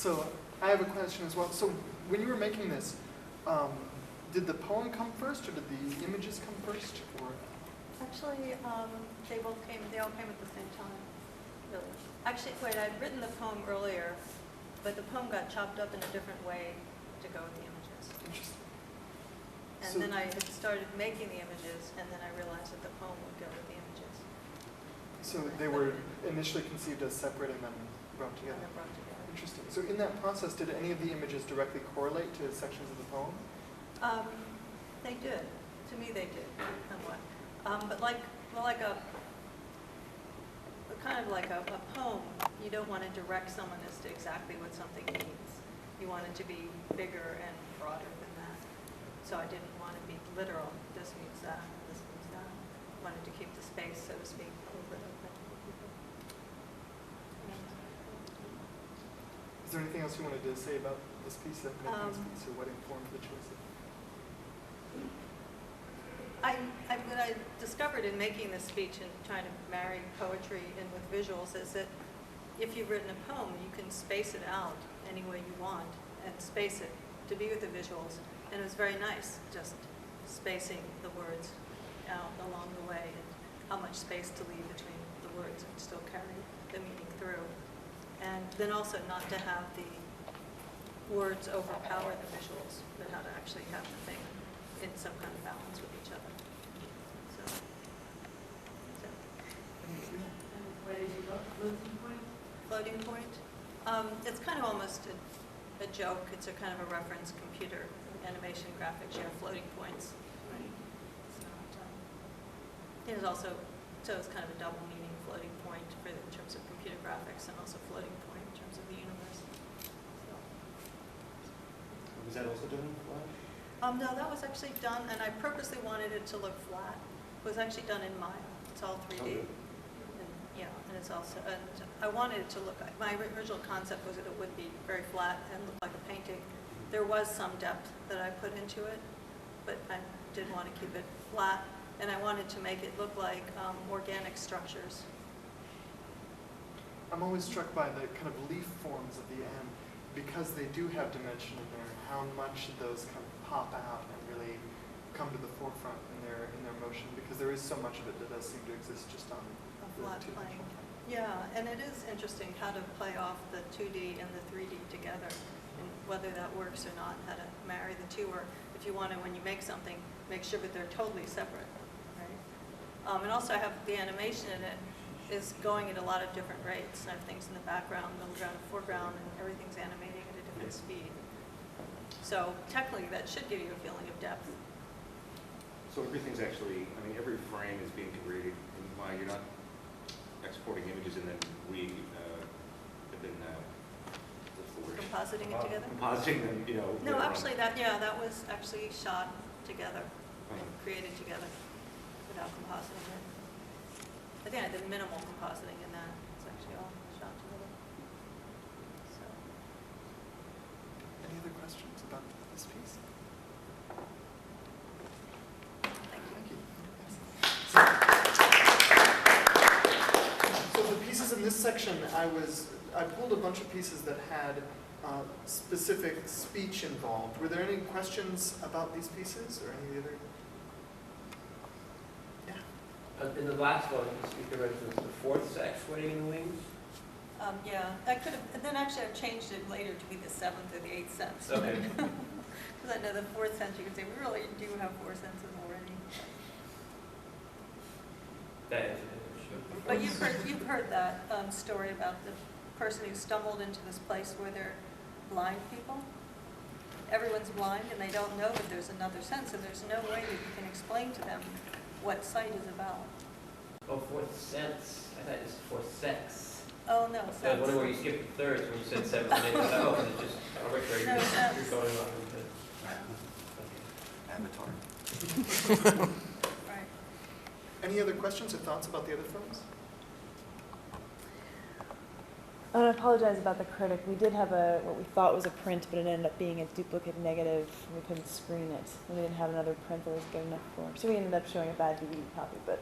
So I have a question as well. So when you were making this, did the poem come first, or did the images come first, or? Actually, they all came at the same time, really. Actually, wait, I'd written the poem earlier, but the poem got chopped up in a different way to go with the images. Interesting. And So, then I had started making the images, and then I realized that the poem would go with the images. so they were initially conceived as separate and then brought And together. then brought together. Interesting. So in that process, did any of the images directly correlate to sections of the poem? They did. To me, they did, somewhat. But kind of like a poem, you don't want to direct someone as to exactly what something means. You want it to be bigger and broader than that. So I didn't want to be literal. This means that. This means that. I wanted to keep the space, so to speak, a little bit open for people. Is there anything else you wanted to say about this piece, of making this piece, or what informed the choice of? What I discovered in making this speech and trying to marry poetry in with visuals is that if you've written a poem, you can space it out any way you want and space it to be with the visuals. And it was very nice, just spacing the words out along the way and how much space to leave between the words and still carry the meaning through. And then also not to have the words overpower the visuals, but how to actually have the thing in some kind of balance with each other. Where did you go? Floating point? Floating point? It's kind of almost a joke. It's a kind of a reference. Computer animation graphics share floating points. Right. It's not, it is also, so it's kind of a double meaning, floating point in terms of computer graphics and also floating point in terms of the universe. So. Was that also done in Flash? No, that was actually done, and I purposely wanted it to look flat. It was actually done in Maya. It's all 3D. Okay. And it's also, and I wanted it to look, my original concept was that it would be very flat and look like a painting. There was some depth that I put into it, but I did want to keep it flat, and I wanted to make it look like organic structures. I'm always struck by the kind of leaf forms at the end, because they do have dimension in there, how much those kind of pop out and really come to the forefront in their motion, because there is so much of it that does seem to exist just on the Flat plane. Yeah, and it is interesting how to play off the 2D and the 3D together, and whether that works or not, how to marry the two, or if you want to, when you make something, make sure that they're totally separate, right? And also I have the animation in it is going at a lot of different rates. I have things in the background, middle ground, foreground, and everything's animating at a different speed. So technically that should give you a feeling of depth. So everything's actually, I mean, every frame is being created in Maya. You're not exporting images and then Compositing it together? Compositing them, you know. No, actually that was actually shot together, created together without compositing it. I think I did minimal compositing in that. It's actually all shot together. So. Any other questions about this piece? Thank you. So the pieces in this section, I pulled a bunch of pieces that had specific speech involved. Were there any questions about these pieces or any of the other? Yeah. In the last one, the speaker mentions the fourth sex, waiting in the wings. Yeah, I could have, and then actually I've changed it later to be the 7th or the 8th sense. Okay. Because I know the 4th sense, you can say, we really do have 4 senses already. That answered it. But you've heard that story about the person who stumbled into this place where they're blind people. Everyone's blind and they don't know that there's another sense, and there's no way that you can explain to them what sight is about. Oh, fourth sense. I thought it was fourth sex. Oh, no, I was sense. wondering where you skipped the thirds when you said 7 and 8. I thought, oh, and it just arbitrary. No, sense. You're going on with it. Avatar. Right. Any other questions or thoughts about the other films? I apologize about the critic. We did have what we thought was a print, but it ended up being a duplicate negative. We couldn't screen it. And we didn't have another print that was good enough for it. So we ended up showing a bad DVD copy. But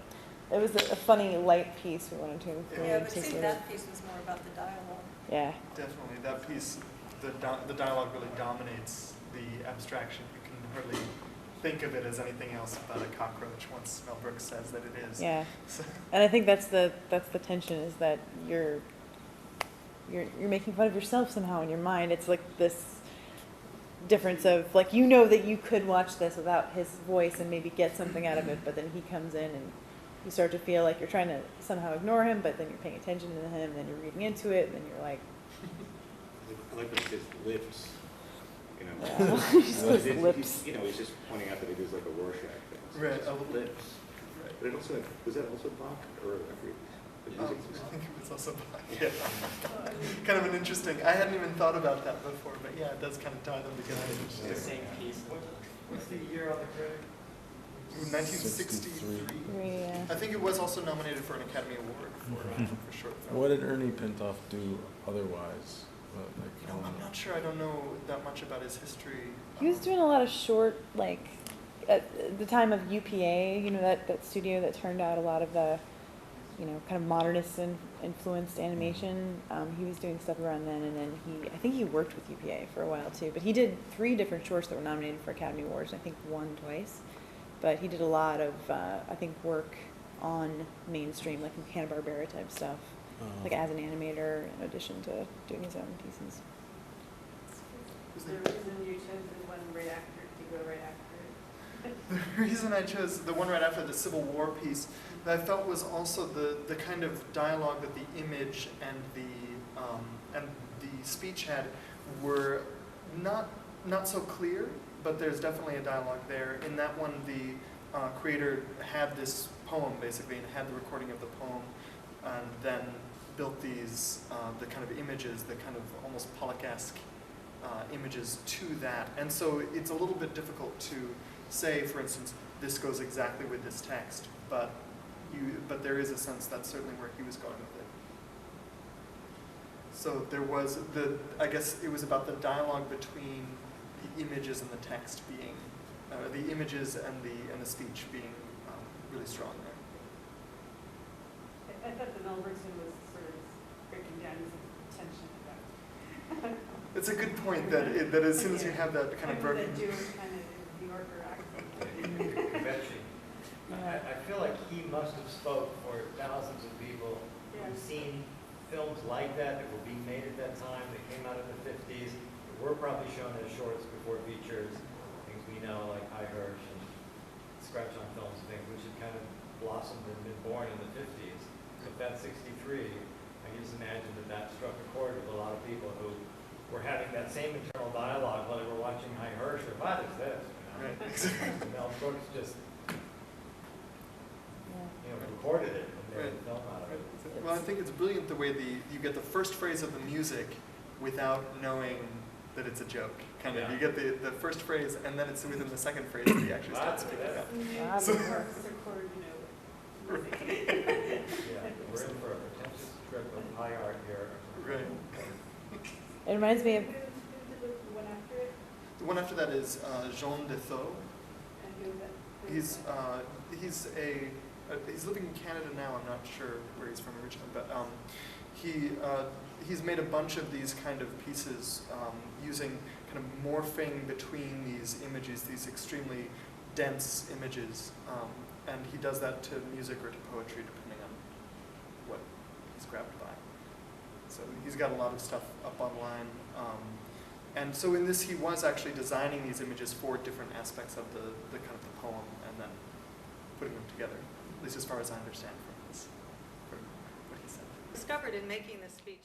it was a funny, light piece we wanted to include. Yeah, but see, that piece was more about the dialogue. Yeah. Definitely. That piece the dialogue really dominates the abstraction. You can hardly think of it as anything else but a cockroach once Mel Brooks says that it is. Yeah. So, And I think that's the tension, is that you're making fun of yourself somehow in your mind. It's like this difference of, like, you know that you could watch this without his voice and maybe get something out of it, but then he comes in and you start to feel like you're trying to somehow ignore him, but then you're paying attention to him, and then you're reading into it, and then you're like, I like when it says lips, you know. yeah. He just goes He's- lips. You know, he's just pointing out that it is like a Rorschach thing. So Right, it's a just little- lips. right. But it also, was that also Bach, or I forget? The music was- I think it was also Bach. Yeah. Kind of an interesting. I hadn't even thought about that before, but yeah, it does kind of tie them together. The same piece. What's the year on the credit? 1963. Yeah. I think it was also nominated for an Academy Award for short film. What did Ernie Pintoff do otherwise? You know, I'm not sure. I don't know that much about his history. He was doing a lot of short, like, at the time of UPA, you know, that studio that turned out a lot of the, you know, kind of modernist influenced animation. He was doing stuff around then, and then I think he worked with UPA for a while too. But he did 3 different shorts that were nominated for Academy Awards, and I think won twice. But he did a lot of, I think, work on mainstream, like Hanna-Barbera type stuff, like as an animator, in addition to doing his own pieces. Is there a reason you chose the one right after, to go right after it? The reason I chose the one right after the Civil War piece that I felt was also the kind of dialogue that the image and the speech had were not so clear, but there's definitely a dialogue there. In that one, the creator had this poem basically, and had the recording of the poem, and then built these the kind of images, the kind of almost Pollock-esque images to that. And so it's a little bit difficult to say, for instance, this goes exactly with this text, but there is a sense that's certainly where he was going with it. So there was I guess it was about the dialogue between the images and the text being, the images and the speech being really strong there. I thought the Mel Brooks one was sort of breaking down his tension about. It's a good point that as soon as you have that kind of broken. The Jewish kind of New Yorker accent. Convention. I feel like he must have spoke for thousands of people who've seen films like that were being made at that time, that came out in the 50s, that were probably shown as shorts before features, things we know like High Hirsch and Scratch on Films and things, which had kind of blossomed and been born in the 50s. But that 63, I can just imagine that struck a chord with a lot of people who were having that same internal dialogue while they were watching High Hirsch, or what is this? You know? Right. Mel Brooks just recorded it and made a film out of it. Well, I think it's brilliant the way you get the first phrase of the music without knowing that it's a joke. Kind of, Yeah. you get the first phrase, and then it's within the second phrase that you actually start speaking up. Wow, So- that works. Record, Yeah, we're in for a pretentious trip of high art here. Right. It reminds me of, Who's the one after it? The one after that is Jean Dethaut. And who is that? He's living in Canada now. I'm not sure where he's from originally, but he's made a bunch of these kind of pieces using kind of morphing between these images, these extremely dense images, and he does that to music or to poetry, depending on what he's grabbed by. So he's got a lot of stuff up online. And so in this, he was actually designing these images for different aspects of the kind of the poem, and then putting them together, at least as far as I understand from what he said. Discovered in making this speech.